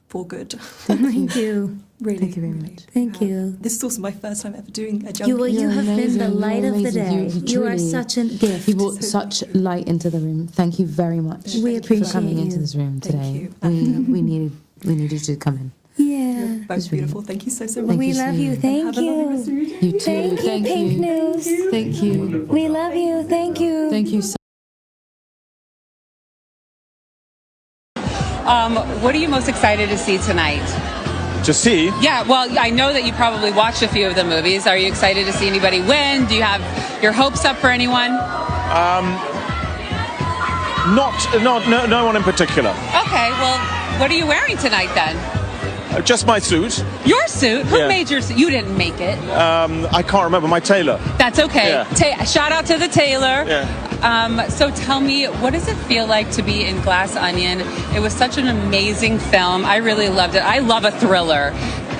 for good. Thank you. Really. Thank you very much. Thank you. This is also my first time ever doing a junkie. You have been the amazing. light You're of the amazing. day. You are such a gift. You brought such light into the room. Thank you very much. We appreciate for coming you. into this room today. Thank We needed you to come in. Yeah. Both beautiful. Thank you so much. We love you. Thank Have a lovely rest of you. your day. You too. Thank you, Pink you. News. Thank you. We love you. Thank you. Thank you so What are you most excited to see tonight? To see? Yeah, well, I know that you probably watched a few of the movies. Are you excited to see anybody win? Do you have your hopes up for anyone? No one in particular. Okay, well, what are you wearing tonight then? Just my suit. Your suit? Who Yeah. made your suit? You didn't make it. I can't remember, my tailor. That's okay. Yeah. Shout out to the tailor. Yeah. So tell me, what does it feel like to be in Glass Onion? It was such an amazing film. I really loved it. I love a thriller.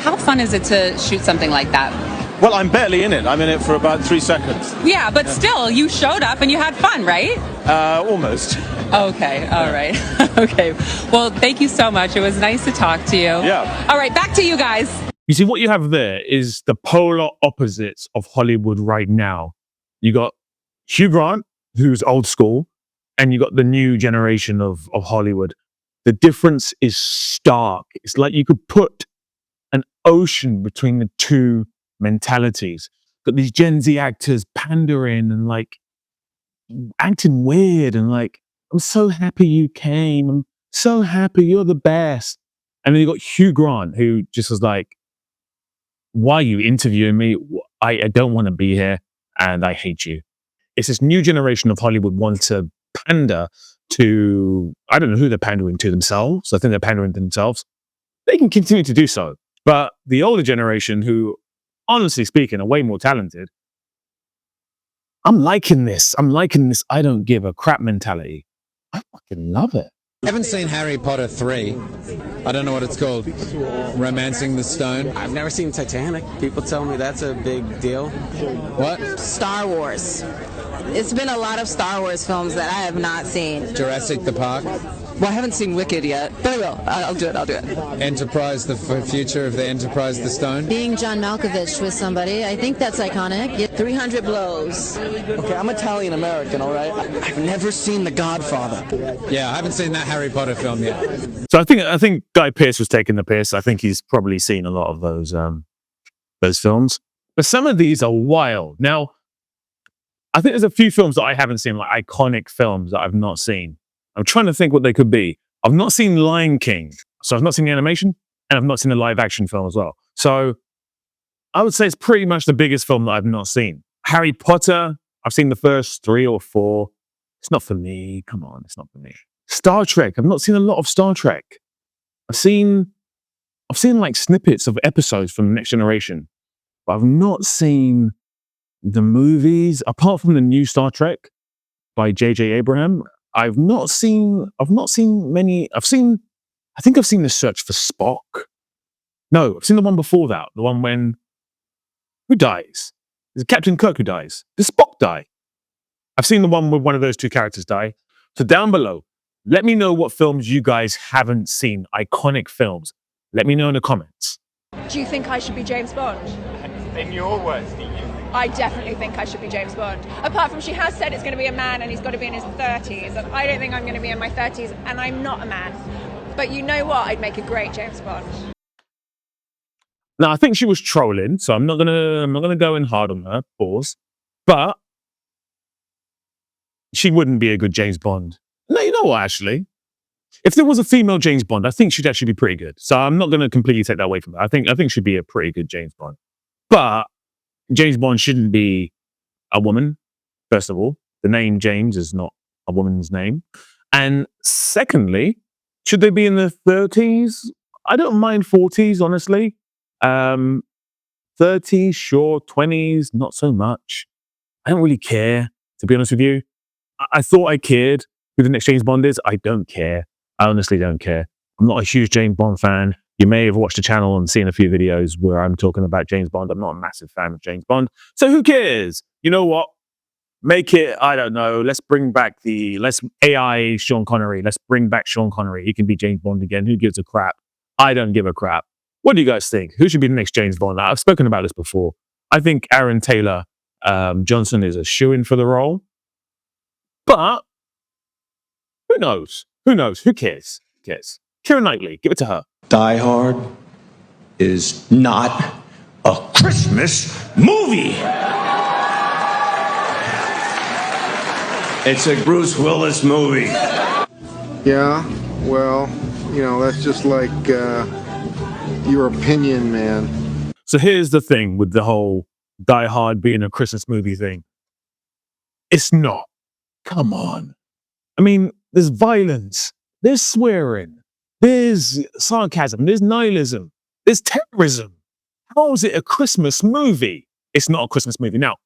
How fun is it to shoot something like that? Well, I'm barely in it. I'm in it for about 3 seconds. Yeah, but still, you showed up and you had fun, right? Almost. Okay, all right. Okay. Well, thank you so much. It was nice to talk to you. Yeah. All right, back to you guys. You see, what you have there is the polar opposites of Hollywood right now. You got Hugh Grant, who's old school, and you got the new generation of Hollywood. The difference is stark. It's like you could put an ocean between the two mentalities. Got these Gen Z actors pandering and like acting weird and like, I'm so happy you came. I'm so happy. You're the best. And then you got Hugh Grant, who just was like, why are you interviewing me? I don't want to be here and I hate you. It's this new generation of Hollywood wants to pander to, I don't know who they're pandering to, themselves. I think they're pandering to themselves. They can continue to do so. But the older generation who, honestly speaking, are way more talented, I'm liking this. I don't give a crap mentality. I fucking love it. I haven't seen Harry Potter 3. I don't know what it's called. Romancing the Stone. I've never seen Titanic. People tell me that's a big deal. What? Star Wars. It's been a lot of Star Wars films that I have not seen. Jurassic the Park. Well, I haven't seen Wicked yet, but I will. I'll do it. Enterprise, the future of the Enterprise, the Stone. Being John Malkovich with somebody, I think that's iconic. 300 Blows. Okay, I'm Italian American, all right? I've never seen The Godfather. Yeah, I haven't seen that Harry Potter film yet. So I think Guy Pearce was taking the piss. I think he's probably seen a lot of those films. But some of these are wild. Now, I think there's a few films that I haven't seen, like iconic films that I've not seen. I'm trying to think what they could be. I've not seen Lion King, so I've not seen the animation, and I've not seen the live action film as well. So I would say it's pretty much the biggest film that I've not seen. Harry Potter, I've seen the first 3 or 4. It's not for me. Come on, it's not for me. Star Trek, I've not seen a lot of Star Trek. I've seen like snippets of episodes from Next Generation, but I've not seen the movies, apart from the new Star Trek by J.J. Abraham. I've seen many. I think I've seen The Search for Spock. No, I've seen the one before that. The one when, who dies? Is it Captain Kirk who dies? Does Spock die? I've seen the one where one of those two characters die. So down below, let me know what films you guys haven't seen, iconic films. Let me know in the comments. Do you think I should be James Bond? In your words, do you? I definitely think I should be James Bond. Apart from she has said it's going to be a man and he's got to be in his 30s. And I don't think I'm going to be in my 30s and I'm not a man. But you know what? I'd make a great James Bond. Now, I think she was trolling, so I'm not gonna go in hard on her, pause. But she wouldn't be a good James Bond. No, you know what, actually? If there was a female James Bond, I think she'd actually be pretty good. So I'm not gonna completely take that away from her. I think she'd be a pretty good James Bond. But James Bond shouldn't be a woman, first of all. The name James is not a woman's name. And secondly, should they be in their 30s? I don't mind 40s, honestly. 30s, sure. 20s, not so much. I don't really care, to be honest with you. I thought I cared who the next James Bond is. I don't care. I honestly don't care. I'm not a huge James Bond fan. You may have watched the channel and seen a few videos where I'm talking about James Bond. I'm not a massive fan of James Bond. So who cares? You know what? Make it, I don't know, let's AI Sean Connery. Let's bring back Sean Connery. He can be James Bond again. Who gives a crap? I don't give a crap. What do you guys think? Who should be the next James Bond? I've spoken about this before. I think Aaron Taylor Johnson is a shoo-in for the role. But who knows? Who knows? Who cares? Who cares? Keira Knightley, give it to her. Die Hard is not a Christmas movie. It's a Bruce Willis movie. Yeah, well, you know, that's just like your opinion, man. So here's the thing with the whole Die Hard being a Christmas movie thing. It's not. Come on. I mean, there's violence, there's swearing, there's sarcasm, there's nihilism, there's terrorism. How is it a Christmas movie? It's not a Christmas movie. Now,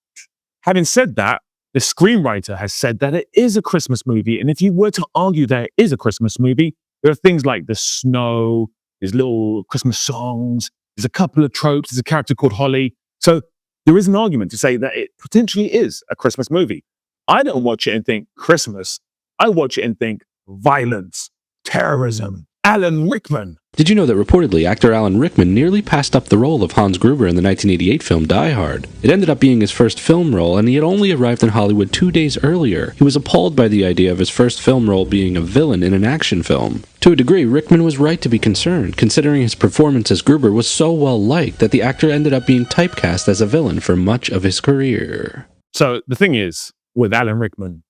having said that, the screenwriter has said that it is a Christmas movie. And if you were to argue that it is a Christmas movie, there are things like the snow, there's little Christmas songs, there's a couple of tropes, there's a character called Holly. So there is an argument to say that it potentially is a Christmas movie. I don't watch it and think Christmas. I watch it and think violence, terrorism, Alan Rickman. Did you know that reportedly actor Alan Rickman nearly passed up the role of Hans Gruber in the 1988 film Die Hard? It ended up being his first film role, and he had only arrived in Hollywood 2 days earlier. He was appalled by the idea of his first film role being a villain in an action film. To a degree, Rickman was right to be concerned, considering his performance as Gruber was so well liked that the actor ended up being typecast as a villain for much of his career. So the thing is, with Alan Rickman,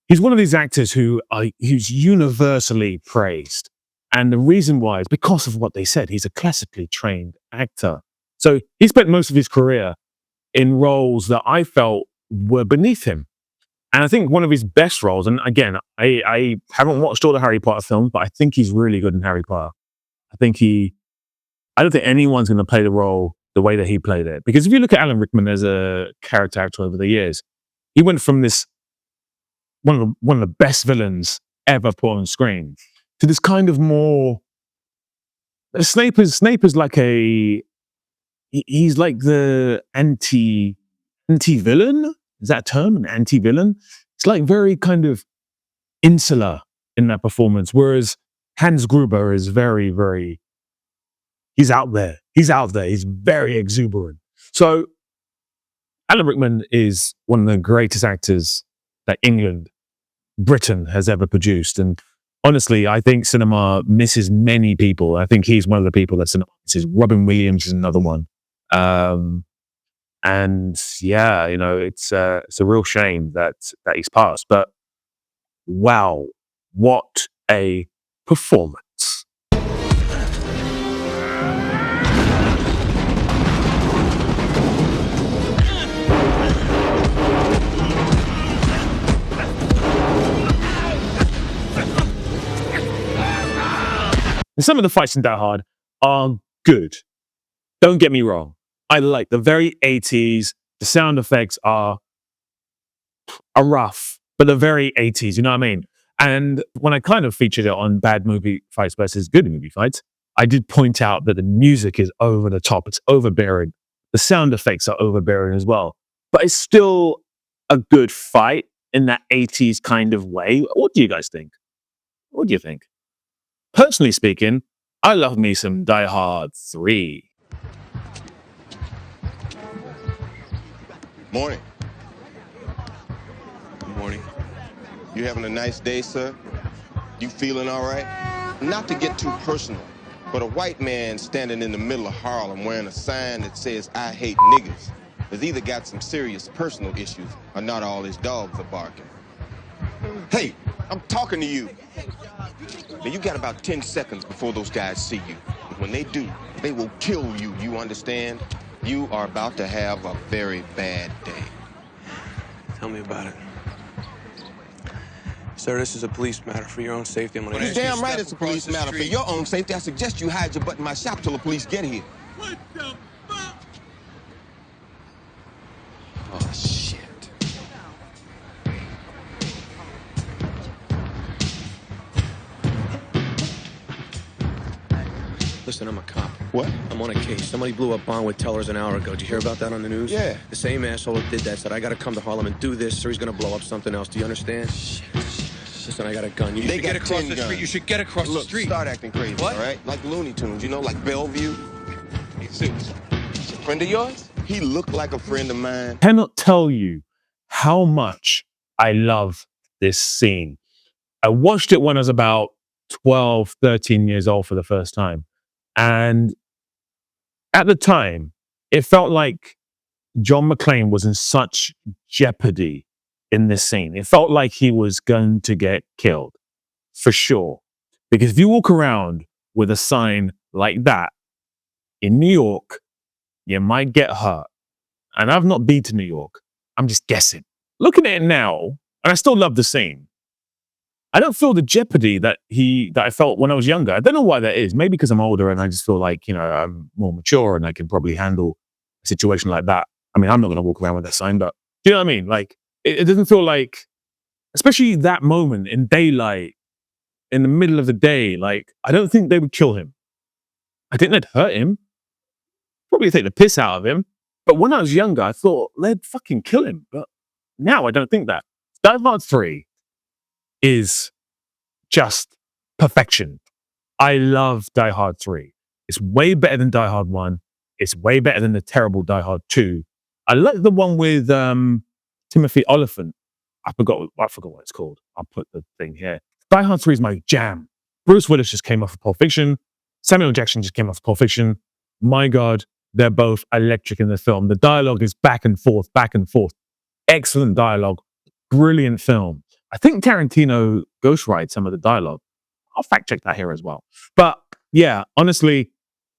he's one of these actors who's universally praised. And the reason why is because of what they said. He's a classically trained actor. So he spent most of his career in roles that I felt were beneath him. And I think one of his best roles, and again, I haven't watched all the Harry Potter films, but I think he's really good in Harry Potter. I don't think anyone's going to play the role the way that he played it. Because if you look at Alan Rickman as a character actor over the years, he went from this one of the best villains ever put on screen to this kind of more. Snape is like he's like the anti-villain. Is that a term? An anti-villain? It's like very kind of insular in that performance. Whereas Hans Gruber is very, very, he's out there. He's very exuberant. So Alan Rickman is one of the greatest actors that Britain has ever produced. And honestly, I think cinema misses many people. I think he's one of the people that cinema misses. Robin Williams is another one. And yeah, you know, it's a real shame that he's passed. But wow, what a performance. And some of the fights in Die Hard are good. Don't get me wrong. I like the very 80s. The sound effects are rough, but they're very 80s. You know what I mean? And when I kind of featured it on bad movie fights versus good movie fights, I did point out that the music is over the top. It's overbearing. The sound effects are overbearing as well. But it's still a good fight in that 80s kind of way. What do you guys think? What do you think? Personally speaking, I love me some Die Hard 3. Morning. Good morning. You having a nice day, sir? You feeling all right? Not to get too personal, but a white man standing in the middle of Harlem wearing a sign that says, "I hate niggas," has either got some serious personal issues or not all his dogs are barking. Hey, I'm talking to you. Now, you got about 10 seconds before those guys see you. And when they do, they will kill you, you understand? You are about to have a very bad day. Tell me about it. Sir, this is a police matter. For your own safety, I'm gonna... Well, you're damn right it's a police matter. For your own safety, I suggest you hide your butt in my shop till the police get here. What the fuck? Oh, shit. Listen, I'm a cop. What? I'm on a case. Somebody blew up Bonwood Tellers an hour ago. Did you hear about that on the news? Yeah. The same asshole that did that said, I gotta come to Harlem and do this, or he's gonna blow up something else. Do you understand? Listen, I got a gun. You They should got get across 10 the street. guns. You should get across Look, the street. start acting crazy, What? all right? Like Looney Tunes, you know, like Bellevue. Hey, Zeus, he's a friend of yours? He looked like a friend of mine. Cannot tell you how much I love this scene. I watched it when I was about 12, 13 years old for the first time. And at the time, it felt like John McClane was in such jeopardy in this scene. It felt like he was going to get killed, for sure. Because if you walk around with a sign like that in New York, you might get hurt. And I've not been to New York. I'm just guessing. Looking at it now, and I still love the scene, I don't feel the jeopardy that I felt when I was younger. I don't know why that is. Maybe because I'm older and I just feel like, I'm more mature and I can probably handle a situation like that. I mean, I'm not going to walk around with that sign, but do you know what I mean? Like, it doesn't feel like, especially that moment in daylight, in the middle of the day, like, I don't think they would kill him. I think they'd hurt him. Probably take the piss out of him. But when I was younger, I thought they'd fucking kill him. But now I don't think that. Die Hard 3 is just perfection. I love Die Hard 3. It's way better than Die Hard 1. It's way better than the terrible Die Hard 2. I like the one with Timothy Oliphant. I forgot what it's called. I'll put the thing here. Die Hard 3 is my jam. Bruce Willis just came off of Pulp Fiction. Samuel Jackson just came off of Pulp Fiction. My God, they're both electric in the film. The dialogue is back and forth, back and forth. Excellent dialogue. Brilliant film. I think Tarantino ghostwrites some of the dialogue. I'll fact check that here as well. But yeah, honestly,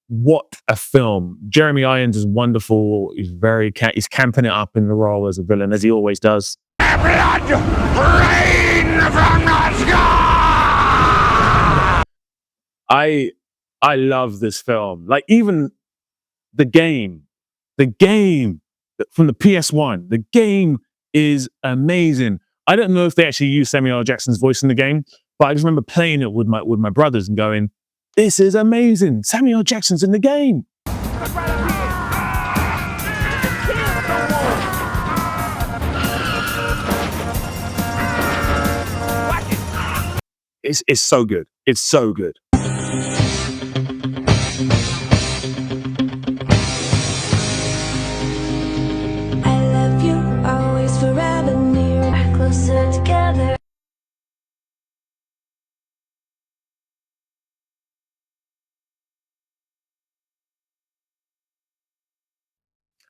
what a film. Jeremy Irons is wonderful. He's camping it up in the role as a villain, as he always does. Blood rain from the sky! I love this film. Like, even the game from the PS1, the game is amazing. I don't know if they actually use Samuel L. Jackson's voice in the game, but I just remember playing it with my brothers and going, this is amazing. Samuel L. Jackson's in the game. It's so good. It's so good. Together.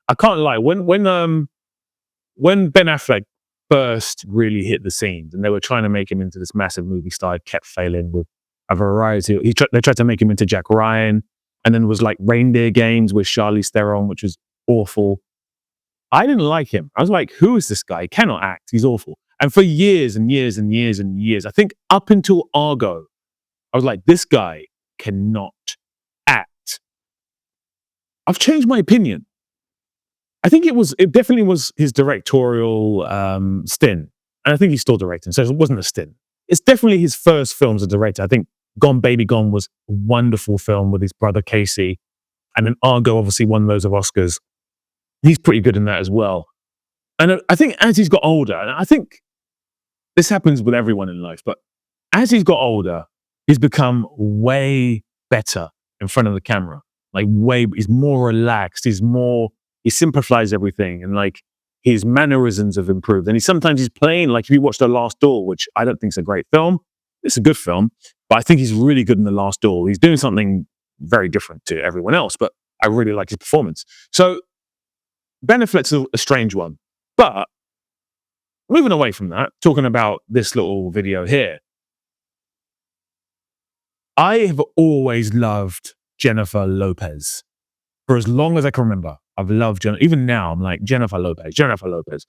I can't lie. When Ben Affleck first really hit the scenes and they were trying to make him into this massive movie star, kept failing with a variety. They tried to make him into Jack Ryan, and then was like Reindeer Games with Charlize Theron, which was awful. I didn't like him. I was like, who is this guy? He cannot act. He's awful. And for years and years and years and years, I think up until Argo, I was like, this guy cannot act. I've changed my opinion. I think it definitely was his directorial stint. And I think he's still directing, so it wasn't a stint. It's definitely his first film as a director. I think Gone Baby Gone was a wonderful film with his brother Casey. And then Argo obviously won loads of Oscars. He's pretty good in that as well. And I think as he's got older, and I think this happens with everyone in life, but as he's got older, he's become way better in front of the camera. Like he's more relaxed. He simplifies everything, and like his mannerisms have improved. And sometimes he's playing, like if you watch The Last Duel, which I don't think is a great film. It's a good film, but I think he's really good in The Last Duel. He's doing something very different to everyone else, but I really like his performance. So Ben Affleck's a strange one. But moving away from that, talking about this little video here, I have always loved Jennifer Lopez. For as long as I can remember, I've loved Jennifer. Even now, I'm like, Jennifer Lopez.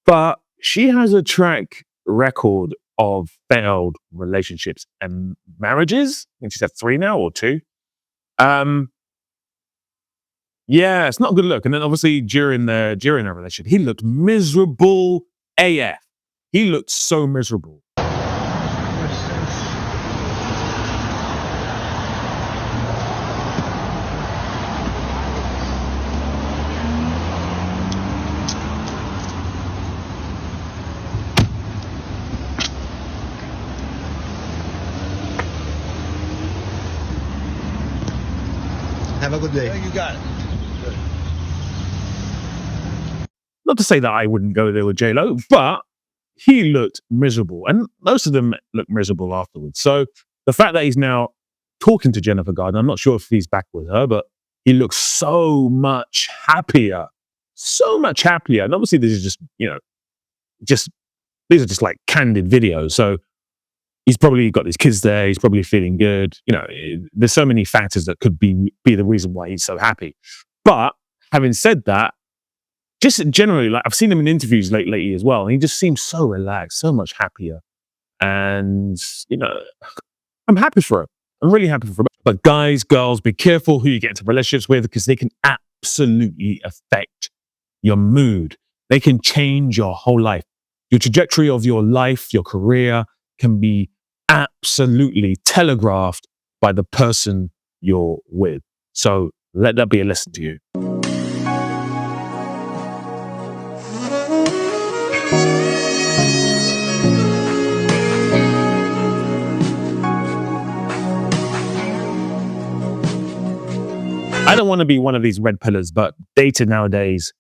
But she has a track record of failed relationships and marriages. I think she's had 3 now or 2. Yeah, it's not a good look. And then obviously during their relationship, he looked miserable AF. He looked so miserable. Have a good day. You got it. Not to say that I wouldn't go there with J-Lo, but he looked miserable. And most of them look miserable afterwards. So the fact that he's now talking to Jennifer Garner, I'm not sure if he's back with her, but he looks so much happier. So much happier. And obviously this is just, these are just like candid videos. So he's probably got his kids there. He's probably feeling good. There's so many factors that could be the reason why he's so happy. But having said that, just generally, like I've seen him in interviews lately as well, and he just seems so relaxed, so much happier. And, I'm happy for him. I'm really happy for him. But guys, girls, be careful who you get into relationships with because they can absolutely affect your mood. They can change your whole life. Your trajectory of your life, your career can be absolutely telegraphed by the person you're with. So let that be a lesson to you. I don't want to be one of these red pillars, but dating nowadays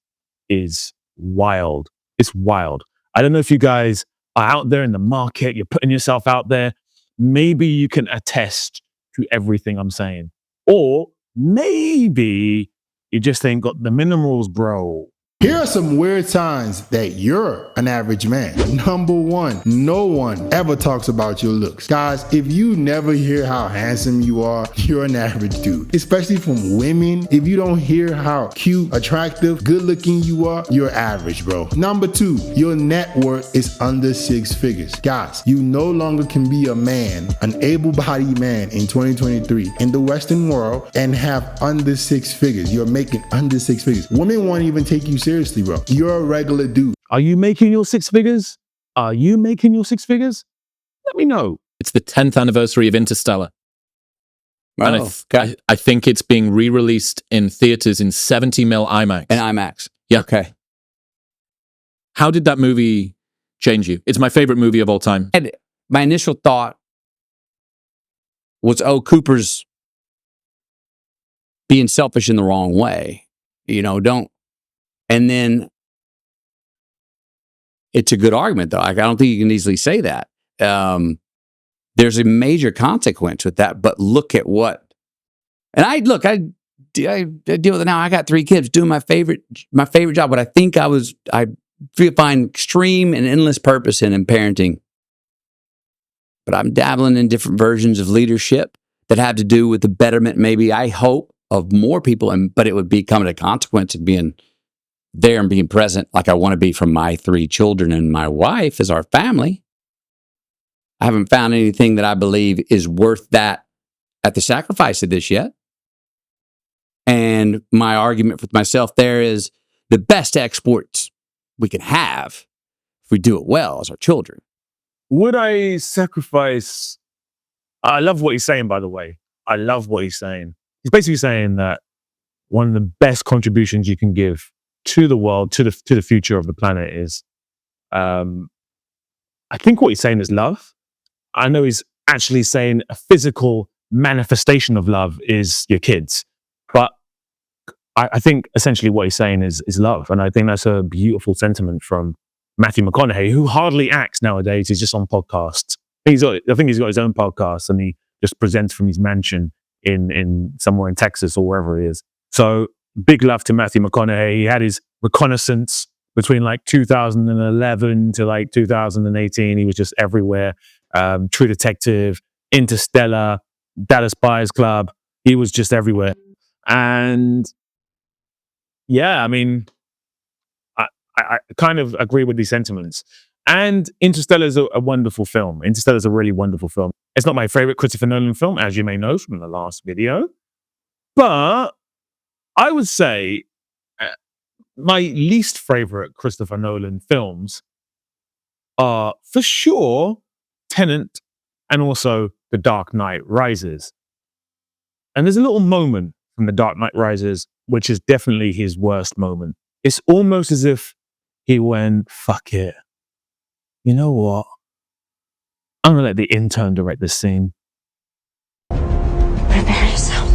is wild. It's wild. I don't know if you guys are out there in the market, you're putting yourself out there. Maybe you can attest to everything I'm saying. Or maybe you just ain't got the minerals, bro. Here are some weird signs that you're an average man. Number one, no one ever talks about your looks. Guys, if you never hear how handsome you are, you're an average dude. Especially from women. If you don't hear how cute, attractive, good looking you are, you're average, bro. Number two, your net worth is under 6 figures. Guys, you no longer can be a man, an able-bodied man in 2023 in the Western world and have under 6 figures. You're making under 6 figures. Women won't even take you seriously, bro. You're a regular dude. Are you making your 6 figures? Are you making your 6 figures? Let me know. It's the 10th anniversary of Interstellar. Oh, and I think it's being re-released in theaters in 70mm IMAX. In IMAX. Yeah. Okay. How did that movie change you? It's my favorite movie of all time. And my initial thought was, Cooper's being selfish in the wrong way. And then it's a good argument, though. I don't think you can easily say that. There's a major consequence with that, but look at what. And I deal with it now. I got 3 kids doing my favorite job. But I think I find extreme and endless purpose in parenting. But I'm dabbling in different versions of leadership that have to do with the betterment, maybe I hope, of more people. But it would become a consequence of being there and being present like I want to be from my 3 children and my wife as our family. I haven't found anything that I believe is worth that at the sacrifice of this yet. And my argument with myself there is the best exports we can have if we do it well as our children. Would I sacrifice? I love what he's saying, by the way. I love what he's saying. He's basically saying that one of the best contributions you can give to the world, to the future of the planet is, I think what he's saying is love. I know he's actually saying a physical manifestation of love is your kids, but I think essentially what he's saying is love. And I think that's a beautiful sentiment from Matthew McConaughey, who hardly acts nowadays. He's just on podcasts. I think he's got his own podcast and he just presents from his mansion in somewhere in Texas or wherever he is. So big love to Matthew McConaughey. He had his reconnaissance between like 2011 to like 2018. He was just everywhere. True Detective, Interstellar, Dallas Buyers Club. He was just everywhere. And yeah, I mean, I kind of agree with these sentiments. And Interstellar is a wonderful film. Interstellar is a really wonderful film. It's not my favorite Christopher Nolan film, as you may know from the last video. But I would say my least favorite Christopher Nolan films are for sure Tenet and also The Dark Knight Rises. And there's a little moment from The Dark Knight Rises, which is definitely his worst moment. It's almost as if he went, fuck it. You know what? I'm going to let the intern direct this scene. Prepare yourself.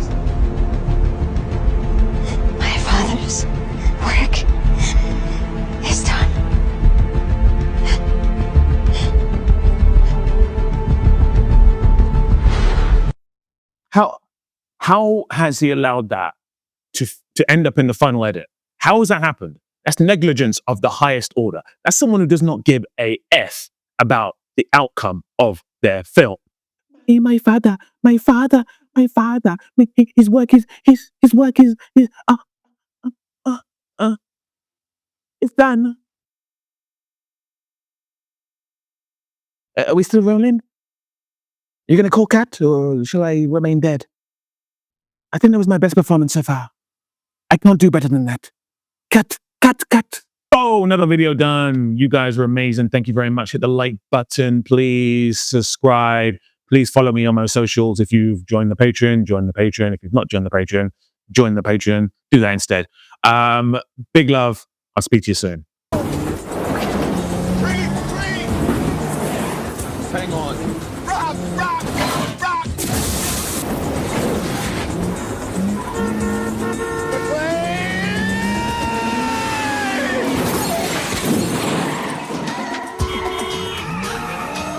How has he allowed that to end up in the final edit? How has that happened? That's negligence of the highest order. That's someone who does not give a F about the outcome of their film. Hey, my father, his work is it's done. Are we still rolling? You gonna call Cat, or shall I remain dead? I think that was my best performance so far. I can't do better than that. Cut. Oh, another video done. You guys are amazing. Thank you very much. Hit the like button. Please subscribe. Please follow me on my socials. If you've joined the Patreon, join the Patreon. If you've not joined the Patreon, join the Patreon. Do that instead. Big love. I'll speak to you soon.